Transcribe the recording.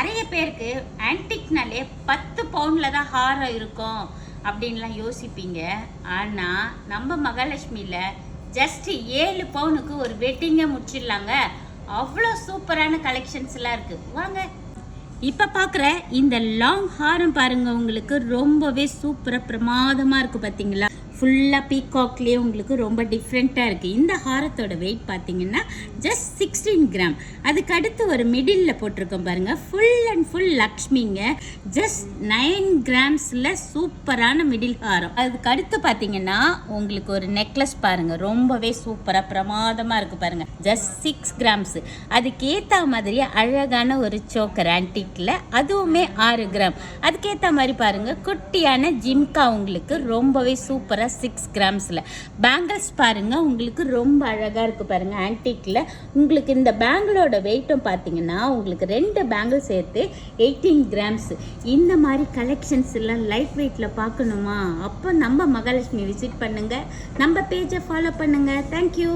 நிறைய பேருக்கு ஆன்டிக்னாலே 10 பவுண்டில் தான் ஹாரம் இருக்கும் அப்படின்லாம் யோசிப்பீங்க. ஆனால் நம்ம மகாலட்சுமியில் ஜஸ்ட் 7 பவுனுக்கு ஒரு வெட்டிங்கை முடிச்சிடலாங்க. அவ்வளோ சூப்பரான கலெக்ஷன்ஸ்லாம் இருக்குது. வாங்க இப்போ பார்க்குற இந்த லாங் ஹாரம் பாருங்கள், உங்களுக்கு ரொம்பவே சூப்பராக பிரமாதமாக இருக்குது. பார்த்தீங்களா, ஃபுல்லாக பீகாக்லேயே உங்களுக்கு ரொம்ப டிஃப்ரெண்ட்டாக இருக்குது. இந்த ஹாரத்தோட வெயிட் பார்த்தீங்கன்னா ஜஸ்ட் 16 கிராம். அதுக்கு அடுத்து ஒரு மிடில் போட்டிருக்கோம் பாருங்கள், ஃபுல் அண்ட் ஃபுல் லக்ஷ்மிங்க. ஜஸ்ட் 9 கிராம்ஸில் சூப்பரான மிடில் ஹாரம். அதுக்கு அடுத்து பார்த்தீங்கன்னா உங்களுக்கு ஒரு நெக்லஸ் பாருங்கள், ரொம்பவே சூப்பராக பிரமாதமாக இருக்குது பாருங்கள். Just 6 grams. அதுக்கேற்ற மாதிரி அழகான ஒரு சோக்கர் ஆன்டிக்கில், அதுவுமே 6 கிராம். அதுக்கேற்ற மாதிரி பாருங்கள் குட்டியான ஜிம்கா உங்களுக்கு ரொம்பவே சூப்பராக 6 கிராம்ஸில். பேங்கிள்ஸ் பாருங்கள், உங்களுக்கு ரொம்ப அழகாக இருக்குது பாருங்கள் ஆன்டிக்கில். உங்களுக்கு இந்த பேங்கிளோட வெயிட்டும் பார்த்தீங்கன்னா உங்களுக்கு 2 பேங்கிள் சேர்த்து 18 கிராம்ஸ். இந்த மாதிரி கலெக்ஷன்ஸ் எல்லாம் லைட் வெயிட்டில் பார்க்கணுமா? அப்போ நம்ம மகாலட்சுமி விசிட் பண்ணுங்கள், நம்ம பேஜை ஃபாலோ பண்ணுங்கள். தேங்க்யூ.